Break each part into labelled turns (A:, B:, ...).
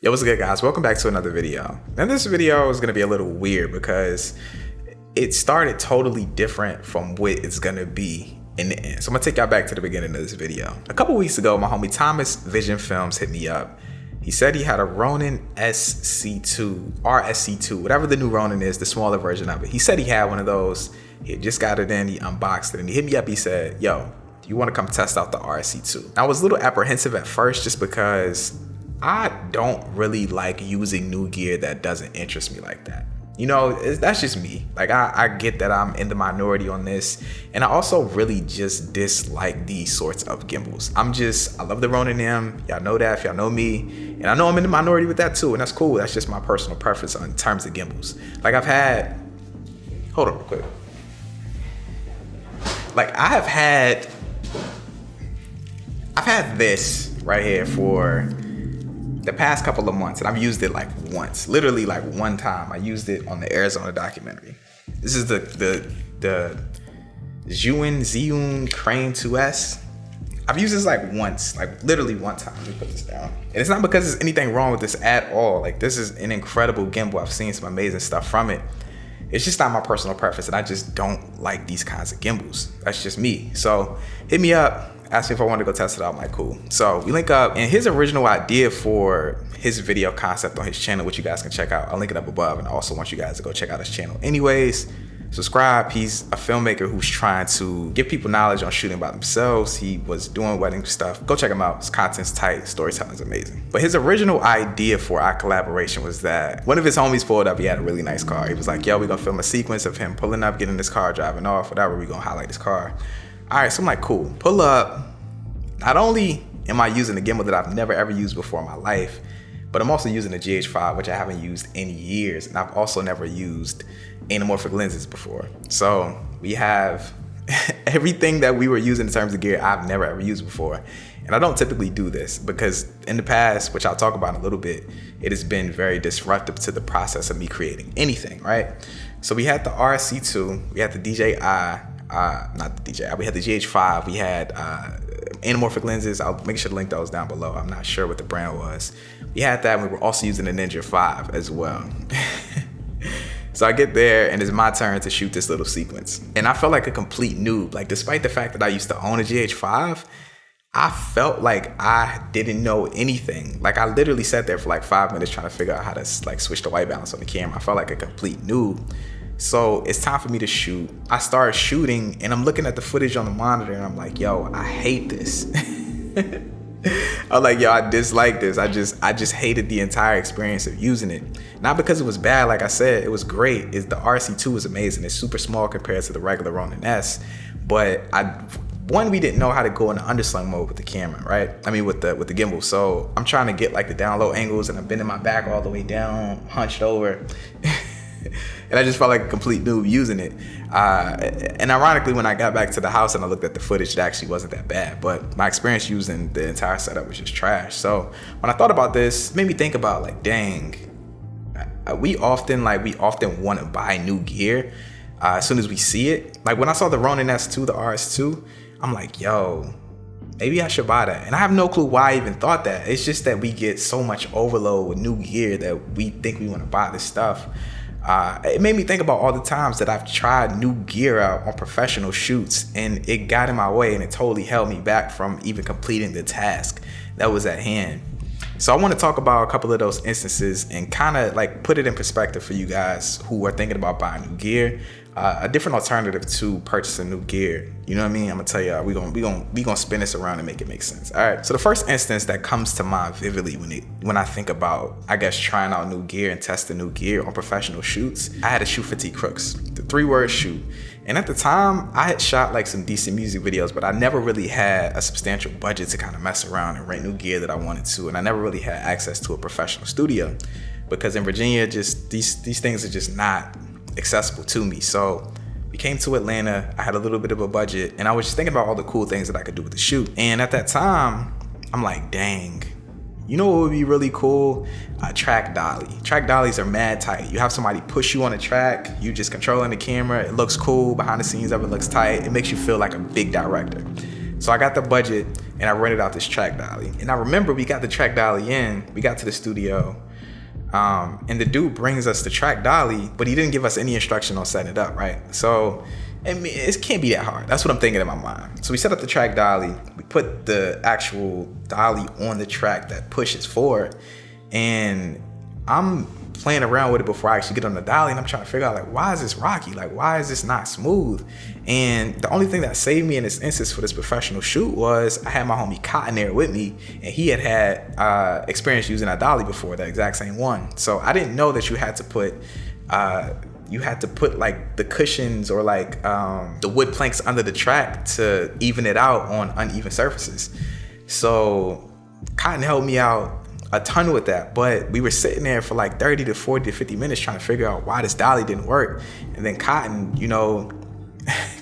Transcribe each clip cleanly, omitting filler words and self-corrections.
A: Yo, what's good, guys? Welcome back to another video. And this video is going to be a little weird because it started totally different from what it's going to be in the end. So I'm going to take y'all back to the beginning of this video. A couple weeks ago, my homie Thomas Vision Films hit me up. He said he had a Ronin SC2, RSC2, whatever the new Ronin is, the smaller version of it. He said he had one of those. He had just got it in, he unboxed it, and he hit me up. He said, yo, do you want to come test out the RSC2? I was a little apprehensive at first just because I don't really like using new gear that doesn't interest me like that. You know, that's just me. Like, I get that I'm in the minority on this. And I also really just dislike these sorts of gimbals. I love the Ronin M. Y'all know that if y'all know me. And I know I'm in the minority with that too. And that's cool. That's just my personal preference in terms of gimbals. Like hold on real quick. Like I've had this right here for the past couple of months, and I've used it like once, literally like one time. I used it on the Arizona documentary. This is the Zhiyun Crane 2S. I've used this like once, like literally one time. Let me put this down. And it's not because there's anything wrong with this at all. Like, this is an incredible gimbal. I've seen some amazing stuff from it. It's just not my personal preference, and I just don't like these kinds of gimbals. That's just me. So hit me up. Asked me if I wanted to go test it out. I'm like, cool. So we link up, and his original idea for his video concept on his channel, which you guys can check out, I'll link it up above, and I also want you guys to go check out his channel. Anyways, subscribe. He's a filmmaker who's trying to give people knowledge on shooting by themselves. He was doing wedding stuff. Go check him out. His content's tight. Storytelling's amazing. But his original idea for our collaboration was that one of his homies pulled up. He had a really nice car. He was like, yo, we're gonna film a sequence of him pulling up, getting this car, driving off, whatever. We're gonna highlight his car. All right, so I'm like, cool. Pull up. Not only am I using a gimbal that I've never ever used before in my life, but I'm also using a GH5, which I haven't used in years. And I've also never used anamorphic lenses before. So we have everything that we were using in terms of gear I've never ever used before. And I don't typically do this because in the past, which I'll talk about in a little bit, it has been very disruptive to the process of me creating anything, right? So we had the RSC2, we had the DJI, not the DJI, we had the GH5, we had anamorphic lenses. I'll make sure to link those down below. I'm not sure what the brand was. We had that, and we were also using the Ninja 5 as well. So I get there, and it's my turn to shoot this little sequence. And I felt like a complete noob. Like, despite the fact that I used to own a GH5, I felt like I didn't know anything. Like, I literally sat there for like 5 minutes trying to figure out how to like switch the white balance on the camera. I felt like a complete noob. So it's time for me to shoot. I started shooting, and I'm looking at the footage on the monitor, and I'm like, yo, I hate this. I'm like, yo, I dislike this. I just hated the entire experience of using it. Not because it was bad, like I said, it was great. The RC2 is amazing. It's super small compared to the regular Ronin S. But we didn't know how to go into underslung mode with the camera, right? I mean, with the gimbal. So I'm trying to get like the down low angles, and I'm bending my back all the way down, hunched over. And I just felt like a complete noob using it. And ironically, when I got back to the house and I looked at the footage, it actually wasn't that bad. But my experience using the entire setup was just trash. So when I thought about this, it made me think about like, dang, we often want to buy new gear as soon as we see it. Like when I saw the Ronin S2, the RS2, I'm like, yo, maybe I should buy that. And I have no clue why I even thought that. It's just that we get so much overload with new gear that we think we want to buy this stuff. It made me think about all the times that I've tried new gear out on professional shoots, and it got in my way, and it totally held me back from even completing the task that was at hand. So I want to talk about a couple of those instances and kind of like put it in perspective for you guys who are thinking about buying new gear, a different alternative to purchasing new gear. You know what I mean? I'm gonna tell y'all, we gonna spin this around and make it make sense. All right. So the first instance that comes to mind vividly when I think about, I guess, trying out new gear and testing new gear on professional shoots, I had a shoot for T Crooks, the 3-word shoot. And at the time, I had shot like some decent music videos, but I never really had a substantial budget to kind of mess around and rent new gear that I wanted to. And I never really had access to a professional studio because in Virginia, just these things are just not accessible to me. So we came to Atlanta. I had a little bit of a budget, and I was just thinking about all the cool things that I could do with the shoot. And at that time, I'm like, dang, you know what would be really cool? Track dolly. Track dollies are mad tight. You have somebody push you on the track, you just controlling the camera. It looks cool. Behind the scenes of it looks tight. It makes you feel like a big director. So I got the budget and I rented out this track dolly. And I remember we got the track dolly in, we got to the studio, and the dude brings us the track dolly, but he didn't give us any instruction on setting it up, right? So I mean, it can't be that hard. That's what I'm thinking in my mind. So we set up the track dolly, we put the actual dolly on the track that pushes forward, and I'm playing around with it before I actually get on the dolly, and I'm trying to figure out, like, why is this rocky? Like, why is this not smooth? And the only thing that saved me in this instance for this professional shoot was I had my homie Cotton there with me, and he had experience using that dolly before, that exact same one. So I didn't know that you had to put like the cushions or like the wood planks under the track to even it out on uneven surfaces. So Cotton helped me out a ton with that, but we were sitting there for like 30 to 40 to 50 minutes trying to figure out why this dolly didn't work. And then Cotton, you know,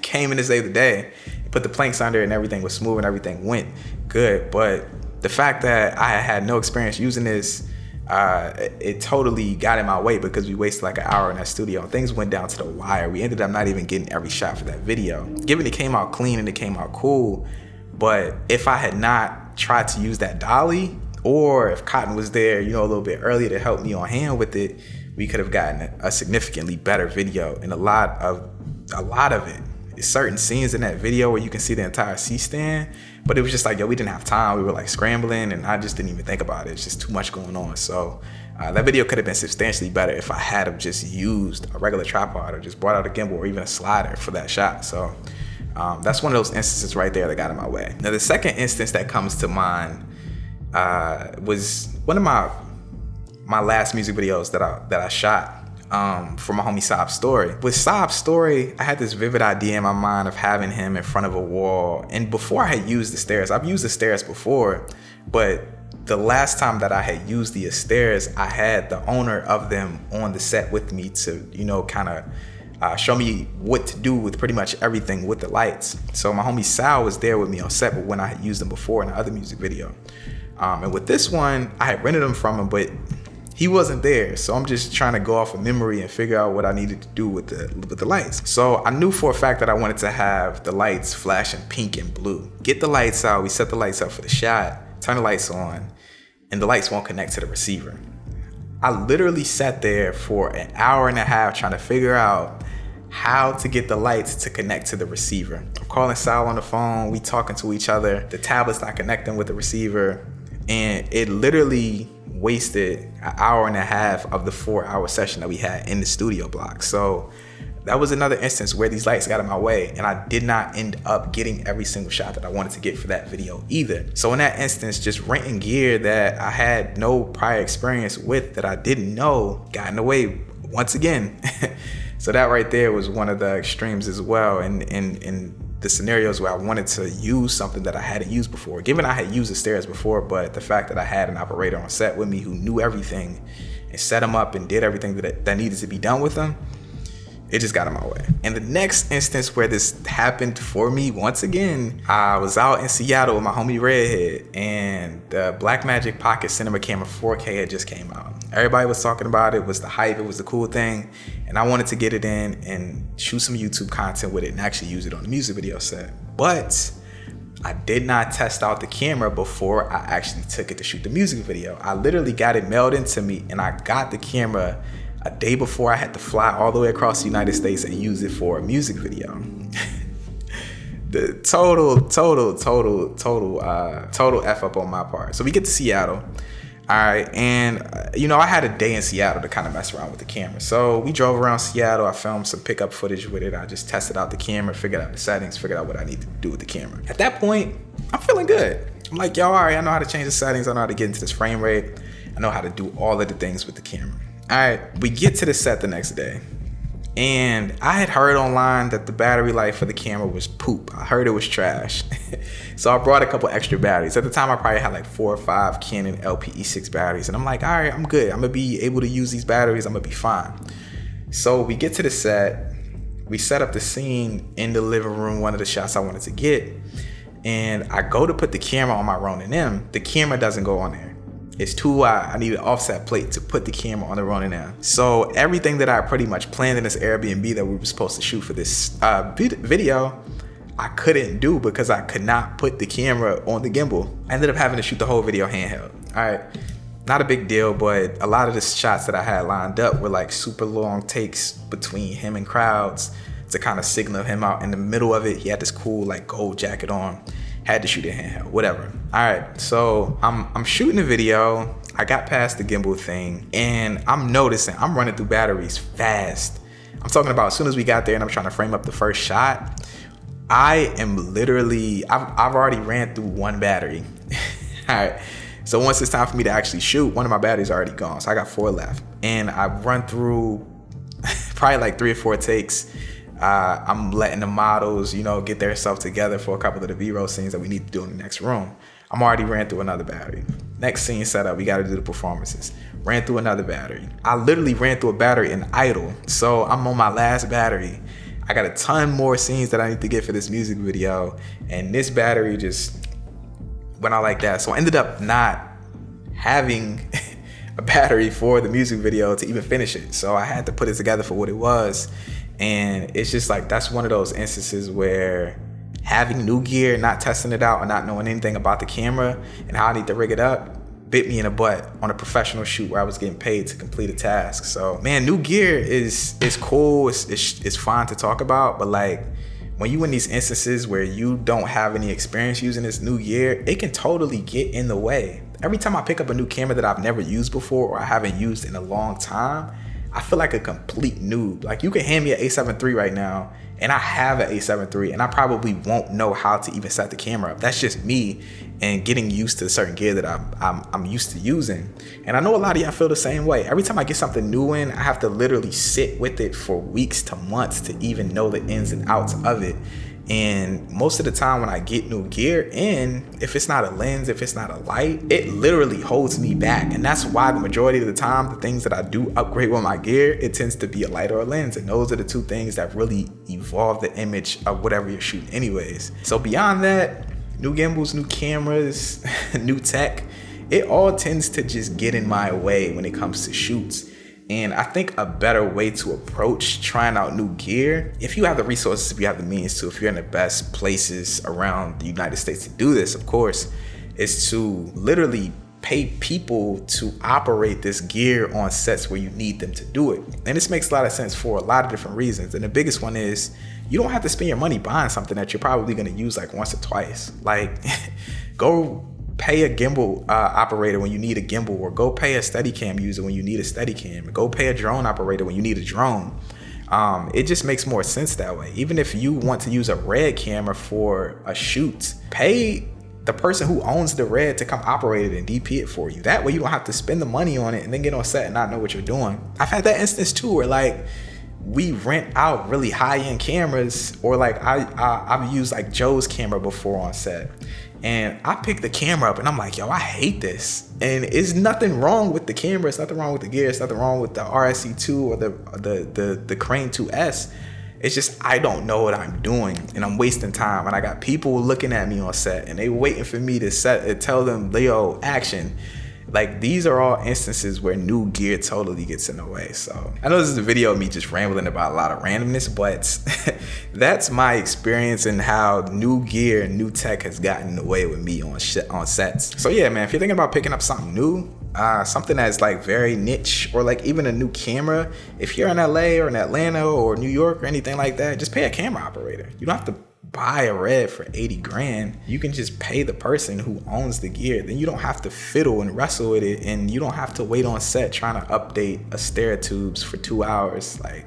A: came in to save the day, put the planks under, and everything was smooth and everything went good. But the fact that I had no experience using this, it totally got in my way because we wasted like an hour in that studio. Things went down to the wire. We ended up not even getting every shot for that video. Given it came out clean and it came out cool, but if I had not tried to use that dolly, or if Cotton was there, you know, a little bit earlier to help me on hand with it, we could have gotten a significantly better video. And a lot of it is certain scenes in that video where you can see the entire C-stand, but it was just like, yo, we didn't have time. We were like scrambling, and I just didn't even think about it. It's just too much going on. So that video could have been substantially better if I had have just used a regular tripod or just brought out a gimbal or even a slider for that shot. So that's one of those instances right there that got in my way. Now, the second instance that comes to mind was one of my last music videos that I shot for my homie Saab's Story. With Saab's Story, I had this vivid idea in my mind of having him in front of a wall. And before I had used the stairs, I've used the stairs before, but the last time that I had used the stairs, I had the owner of them on the set with me to, you know, kind of show me what to do with pretty much everything with the lights. So my homie Sal was there with me on set, but when I had used them before in the other music video. And with this one, I had rented them from him, but he wasn't there. So I'm just trying to go off of memory and figure out what I needed to do with the lights. So I knew for a fact that I wanted to have the lights flashing pink and blue. Get the lights out, we set the lights up for the shot, turn the lights on, and the lights won't connect to the receiver. I literally sat there for an hour and a half trying to figure out how to get the lights to connect to the receiver. I'm calling Sal on the phone, we talking to each other, the tablet's not connecting with the receiver, and it literally wasted an hour and a half of the 4-hour session that we had in the studio block. So that was another instance where these lights got in my way, and I did not end up getting every single shot that I wanted to get for that video either. So in that instance, just renting gear that I had no prior experience with, that I didn't know, got in the way once again. So that right there was one of the extremes as well, and the scenarios where I wanted to use something that I hadn't used before. Given I had used the stairs before, but the fact that I had an operator on set with me who knew everything and set them up and did everything that needed to be done with them, it just got in my way. And the next instance where this happened for me once again, I was out in Seattle with my homie Redhead, and the Blackmagic Pocket Cinema Camera 4K had just came out. Everybody was talking about it, was the hype, it was the cool thing, and I wanted to get it in and shoot some YouTube content with it and actually use it on the music video set. But I did not test out the camera before I actually took it to shoot the music video. I literally got it mailed into me, and I got the camera a day before I had to fly all the way across the United States and use it for a music video. The total F up on my part. So we get to Seattle. All right, and you know, I had a day in Seattle to kind of mess around with the camera. So we drove around Seattle, I filmed some pickup footage with it. I just tested out the camera, figured out the settings, figured out what I need to do with the camera. At that point, I'm feeling good. I'm like, yo, all right, I know how to change the settings. I know how to get into this frame rate. I know how to do all of the things with the camera. All right, we get to the set the next day, and I had heard online that the battery life for the camera was poop. I heard it was trash. So I brought a couple extra batteries. At the time, I probably had like 4 or 5 Canon LPE6 batteries, and I'm like, all right, I'm good. I'm gonna be able to use these batteries. I'm gonna be fine. So we get to the set, we set up the scene in the living room, one of the shots I wanted to get, and I go to put the camera on my Ronin M. The camera doesn't go on there. It's too wide. I need an offset plate to put the camera on the Ronin M. So everything that I pretty much planned in this Airbnb that we were supposed to shoot for this video, I couldn't do because I could not put the camera on the gimbal. I ended up having to shoot the whole video handheld. All right, not a big deal, but a lot of the shots that I had lined up were like super long takes between him and crowds to kind of signal him out. In the middle of it, he had this cool like gold jacket on. Had to shoot it handheld, whatever. All right, so I'm shooting the video. I got past the gimbal thing, and I'm noticing I'm running through batteries fast. I'm talking about as soon as we got there and I'm trying to frame up the first shot, I am literally, I've already ran through one battery. All right, so once it's time for me to actually shoot, one of my batteries already gone, so I got 4 left. And I run through probably like 3 or 4 takes. I'm letting the models, you know, get their stuff together for a couple of the B-roll scenes that we need to do in the next room. I'm already ran through another battery. Next scene set up, we got to do the performances. Ran through another battery. I literally ran through a battery in idle. So I'm on my last battery. I got a ton more scenes that I need to get for this music video. And this battery just went out like that. So I ended up not having a battery for the music video to even finish it. So I had to put it together for what it was. And it's just like, that's one of those instances where having new gear, not testing it out, or not knowing anything about the camera and how I need to rig it up, bit me in the butt on a professional shoot where I was getting paid to complete a task. So man, new gear is cool, it's fine to talk about, but like when you in these instances where you don't have any experience using this new gear, it can totally get in the way. Every time I pick up a new camera that I've never used before or I haven't used in a long time, I feel like a complete noob. Like you can hand me an A7 III right now and I have an A7 III and I probably won't know how to even set the camera up. That's just me and getting used to certain gear that I'm used to using. And I know a lot of y'all feel the same way. Every time I get something new in, I have to literally sit with it for weeks to months to even know the ins and outs of it. And most of the time when I get new gear in, if it's not a lens, if it's not a light, it literally holds me back. And that's why the majority of the time, the things that I do upgrade with my gear, it tends to be a light or a lens. And those are the 2 things that really evolve the image of whatever you're shooting anyways. So beyond that, new gimbals, new cameras, new tech, it all tends to just get in my way when it comes to shoots. And I think a better way to approach trying out new gear, if you have the resources, if you have the means to, if you're in the best places around the United States to do this, of course, is to literally pay people to operate this gear on sets where you need them to do it. And this makes a lot of sense for a lot of different reasons. And the biggest one is you don't have to spend your money buying something that you're probably going to use like once or twice. Like go pay a gimbal operator when you need a gimbal, or go pay a Steadicam user when you need a Steadicam, go pay a drone operator when you need a drone. It just makes more sense that way. Even if you want to use a Red camera for a shoot, pay the person who owns the Red to come operate it and DP it for you. That way you don't have to spend the money on it and then get on set and not know what you're doing. I've had that instance too, where like we rent out really high-end cameras, or like I've used like Joe's camera before on set. And I picked the camera up and I'm like, yo, I hate this. And it's nothing wrong with the camera. It's nothing wrong with the gear. It's nothing wrong with the RSC2 or the Crane 2S. It's just, I don't know what I'm doing and I'm wasting time. And I got people looking at me on set and they waiting for me to tell them, Leo, action. Like, these are all instances where new gear totally gets in the way. So I know this is a video of me just rambling about a lot of randomness, but that's my experience and how new gear and new tech has gotten in the way with me on sets. So yeah, man, if you're thinking about picking up something new, something that's like very niche, or like even a new camera, if you're in LA or in Atlanta or New York or anything like that, just pay a camera operator. You don't have to buy a Red for 80 grand. You can just pay the person who owns the gear. Then you don't have to fiddle and wrestle with it, and you don't have to wait on set trying to update a Stereotubes for 2 hours. Like,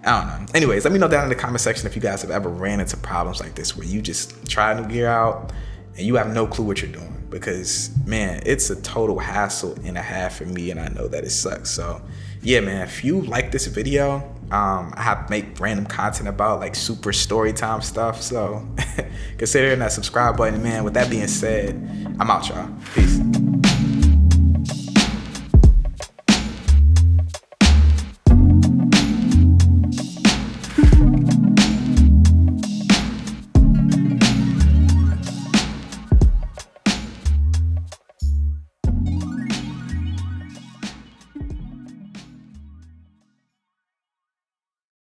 A: I don't know. Anyways, let me know down in the comment section if you guys have ever ran into problems like this where you just try new gear out and you have no clue what you're doing, because man, it's a total hassle and a half for me, and I know that it sucks. So yeah, man, if you like this video, I have to make random content about like super story time stuff, so consider hitting that subscribe button, man. With that being said, I'm out, y'all. Peace.